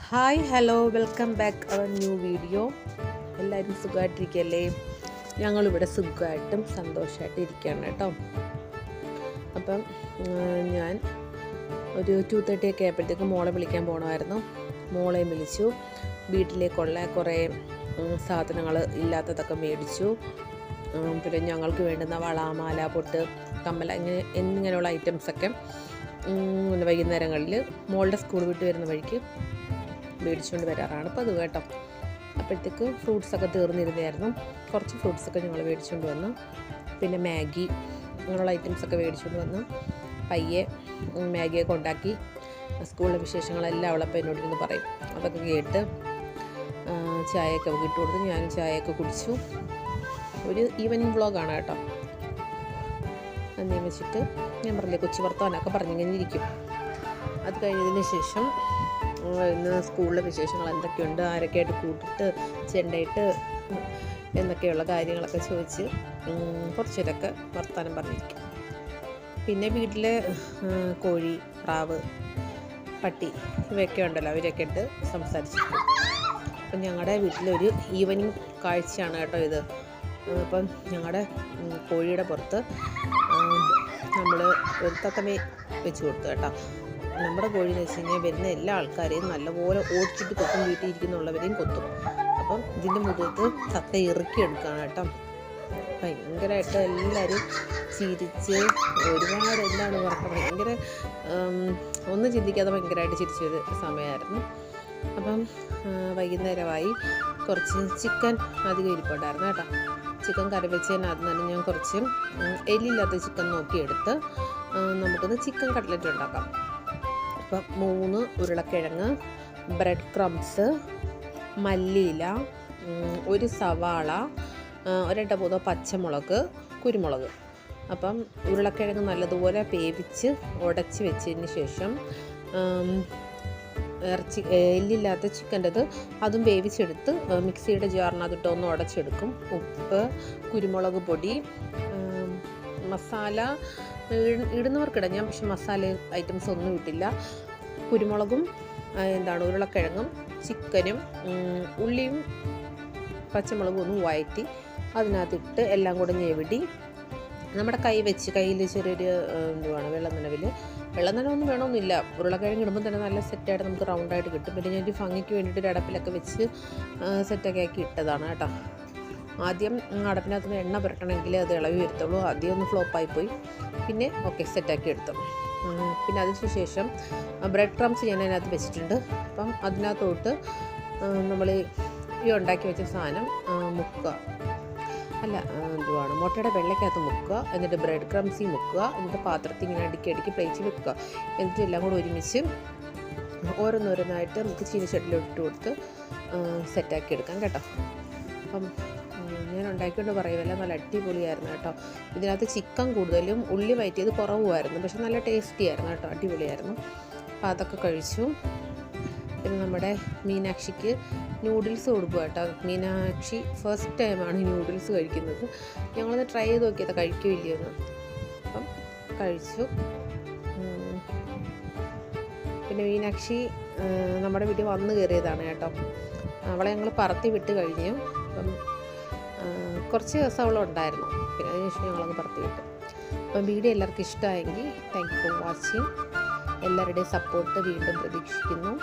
Hi hello welcome back our new video. എല്ലാവരും സുഖമായിട്ടിരിക്കുകയല്ലേ? ഞങ്ങളിവിടെ സുഖമായിട്ടും സന്തോഷമായിട്ട് ഇരിക്കുകയാണ് കേട്ടോ. അപ്പം ഞാൻ ഒരു 2:30 ഒക്കെ ആയപ്പോഴത്തേക്ക് മോളെ വിളിക്കാൻ പോകണമായിരുന്നു. മോളെയും വിളിച്ചു. വീട്ടിലേക്കുള്ള കുറേ സാധനങ്ങൾ ഇല്ലാത്തതൊക്കെ മേടിച്ചു. പിന്നെ ഞങ്ങൾക്ക് വേണ്ടുന്ന വള, മാല, പൊട്ട്, കമ്മൽ എന്നിങ്ങനെയുള്ള ഐറ്റംസൊക്കെ വൈകുന്നേരങ്ങളിൽ മോളുടെ സ്കൂൾ വിട്ട് വരുന്ന വഴിക്ക് മേടിച്ചുകൊണ്ട് വരാറാണ് ഇപ്പോൾ അത് കേട്ടോ. അപ്പോഴത്തേക്ക് ഫ്രൂട്ട്സൊക്കെ തീർന്നിരുന്നായിരുന്നു. കുറച്ച് ഫ്രൂട്ട്സൊക്കെ ഞങ്ങൾ മേടിച്ചുകൊണ്ട് വന്നു. പിന്നെ മാഗി അങ്ങനെയുള്ള ഐറ്റംസൊക്കെ മേടിച്ചുകൊണ്ട് വന്നു. പയ്യെ മാഗിയൊക്കെ ഉണ്ടാക്കി സ്കൂളിലെ വിശേഷങ്ങളെല്ലാം അവളപ്പോൾ എന്നോടിരുന്ന് പറയും. അതൊക്കെ കേട്ട് ചായയൊക്കെ ഇട്ട് കൊടുത്ത് ഞാനും ചായയൊക്കെ കുടിച്ചു. ഒരു ഈവനിങ് വ്ളോഗാണ് കേട്ടോ. നിയമിച്ചിട്ട് ഞാൻ പറഞ്ഞില്ലേ കൊച്ചി വർത്തമാനമൊക്കെ പറഞ്ഞിങ്ങനെ ഇരിക്കും. അത് കഴിഞ്ഞതിന് ശേഷം ഇന്ന് സ്കൂളിലെ വിശേഷങ്ങൾ എന്തൊക്കെയുണ്ട്, ആരൊക്കെയായിട്ട് കൂട്ടിട്ട് ചെണ്ടയിട്ട് എന്നൊക്കെയുള്ള കാര്യങ്ങളൊക്കെ ചോദിച്ച് കുറച്ചേരൊക്കെ വർത്തമാനം പറഞ്ഞിരിക്കും. പിന്നെ വീട്ടിലെ കോഴി, പ്രാവ്, പട്ടി ഇവയൊക്കെ ഉണ്ടല്ലോ, അവരൊക്കെ ഇട്ട് സംസാരിച്ചിരിക്കും. അപ്പം ഞങ്ങളുടെ വീട്ടിലൊരു ഈവനിങ് കാഴ്ചയാണ് കേട്ടോ ഇത്. അപ്പം ഞങ്ങളുടെ കോഴിയുടെ പുറത്ത് നമ്മൾ ഒരു തത്തമേ വെച്ച് കൊടുത്തു കേട്ടോ. നമ്മുടെ കോഴി എന്ന് വെച്ച് കഴിഞ്ഞാൽ വരുന്ന എല്ലാ ആൾക്കാരെയും നല്ലപോലെ ഓടിച്ചിട്ട് കൊത്തും, വീട്ടിൽ ഇരിക്കുന്നുള്ളവരെയും കൊത്തും. അപ്പം ഇതിൻ്റെ മുഖത്ത് തത്ത ഇറുക്കിയെടുക്കുകയാണ് കേട്ടോ. ഭയങ്കരമായിട്ട് എല്ലാവരും ചിരിച്ച് ഒരുപാട് എന്താണ് പറയുക, ഭയങ്കര ഒന്നും ചിന്തിക്കാതെ ഭയങ്കരമായിട്ട് ചിരിച്ചൊരു സമയമായിരുന്നു. അപ്പം വൈകുന്നേരമായി കുറച്ച് ചിക്കൻ അധികം ഇരിപ്പുണ്ടായിരുന്നു കേട്ടോ. ചിക്കൻ കറി വെച്ചതിന് അത് തന്നെ ഞാൻ കുറച്ച് എല്ലില്ലാത്ത ചിക്കൻ നോക്കിയെടുത്ത് നമുക്കൊന്ന് ചിക്കൻ കട്ട്ലറ്റ് ഉണ്ടാക്കാം. അപ്പം 3 ഉരുളക്കിഴങ്ങ്, ബ്രെഡ് ക്രംസ്, മല്ലിയില, ഒരു സവാള, 2 പച്ചമുളക്, കുരുമുളക്. അപ്പം ഉരുളക്കിഴങ്ങ് നല്ലതുപോലെ വേവിച്ച് ഉടച്ച് വെച്ചതിന് ശേഷം എല്ലില്ലാത്ത ചിക്കൻ്റെത് അതും വേവിച്ചെടുത്ത് മിക്സിയുടെ ജാറിനകത്തിട്ട് ഒന്ന് ഉടച്ചെടുക്കും. ഉപ്പ്, കുരുമുളക് പൊടി, മസാല ഇടുന്നവർക്കിടാം. ഞാൻ പക്ഷെ മസാല ഐറ്റംസ് ഒന്നും ഇട്ടില്ല. കുരുമുളകും ഉരുളക്കിഴങ്ങും ചിക്കനും ഉള്ളിയും പച്ചമുളകും ഒന്ന് വഴറ്റി അതിനകത്തിട്ട് എല്ലാം കൂടെ ഞെവിടി നമ്മുടെ കയ്യിൽ ചെറിയൊരു വെള്ളം നനവൊന്നും വേണമെന്നില്ല. ഉരുളക്കിഴങ്ങ് ഇടുമ്പോൾ തന്നെ നല്ല സെറ്റായിട്ട് നമുക്ക് റൗണ്ടായിട്ട് കിട്ടും. പിന്നെ ഞാൻ ഒരു ഭംഗിക്ക് വേണ്ടിയിട്ട് ഒരു അടപ്പിലൊക്കെ വെച്ച് സെറ്റൊക്കെ ആക്കി ഇട്ടതാണ് കേട്ടോ. ആദ്യം അടപ്പിനകത്ത് നിന്ന് എണ്ണ പുരട്ടണമെങ്കിൽ അത് ഇളവി വരുത്തുള്ളൂ. ആദ്യം ഒന്ന് ഫ്ലോപ്പായിപ്പോയി. പിന്നെ സെറ്റാക്കി എടുത്തു. പിന്നെ അതിന് ശേഷം ബ്രെഡ് ക്രംസ് ഞാൻ അതിനകത്ത് വെച്ചിട്ടുണ്ട്. അപ്പം അതിനകത്തോട്ട് നമ്മൾ ഈ ഉണ്ടാക്കി വെച്ച സാധനം മുക്കുക, മുട്ടയുടെ വെള്ളയ്ക്കകത്ത് മുക്കുക. എന്നിട്ട് ബ്രെഡ് ക്രംസിൽ മുക്കുക. എന്നിട്ട് പാത്രത്തിൽ ഇങ്ങനെ അടുക്കി പ്ലേറ്റിൽ വെക്കുക. എന്നിട്ട് എല്ലാം കൂടെ ഒരുമിച്ച് ഓരോന്നോരോന്നായിട്ട് നമുക്ക് ചീനിച്ചട്ടിലിട്ട് കൊടുത്ത് സെറ്റാക്കി എടുക്കാം കേട്ടോ. അപ്പം ഞാൻ ഉണ്ടാക്കിക്കൊണ്ട് പറയുമല്ല, നല്ല അടിപൊളിയായിരുന്നു കേട്ടോ. ഇതിനകത്ത് ചിക്കൻ കൂടുതലും ഉള്ളി വഴറ്റിയത് കുറവുമായിരുന്നു, പക്ഷെ നല്ല ടേസ്റ്റി ആയിരുന്നു കേട്ടോ, അടിപൊളിയായിരുന്നു. അപ്പോൾ അതൊക്കെ കഴിച്ചു. പിന്നെ നമ്മുടെ മീനാക്ഷിക്ക് നൂഡിൽസ് കൊടുക്കുക കേട്ടോ. മീനാക്ഷി ഫസ്റ്റ് ടൈമാണ് നൂഡിൽസ് കഴിക്കുന്നത്. ഞങ്ങളൊന്ന് ട്രൈ ചെയ്ത് നോക്കിയത് കഴിക്കില്ലെന്ന്. അപ്പം കഴിച്ചു. പിന്നെ മീനാക്ഷി നമ്മുടെ വീട്ടിൽ വന്ന് കയറിയതാണ് കേട്ടോ. അവളെ ഞങ്ങൾ പറത്തി വിട്ട് കഴിഞ്ഞു. അപ്പം കുറച്ച് ദിവസം അവളുണ്ടായിരുന്നു. പിന്നെ അതിനുശേഷം ഞങ്ങളങ്ങ് പറത്തി വിട്ടു. അപ്പം വീഡിയോ എല്ലാവർക്കും ഇഷ്ടമായെങ്കിൽ താങ്ക് യു ഫോർ വാച്ചിങ്. എല്ലാവരുടെയും സപ്പോർട്ട് വീണ്ടും പ്രതീക്ഷിക്കുന്നു.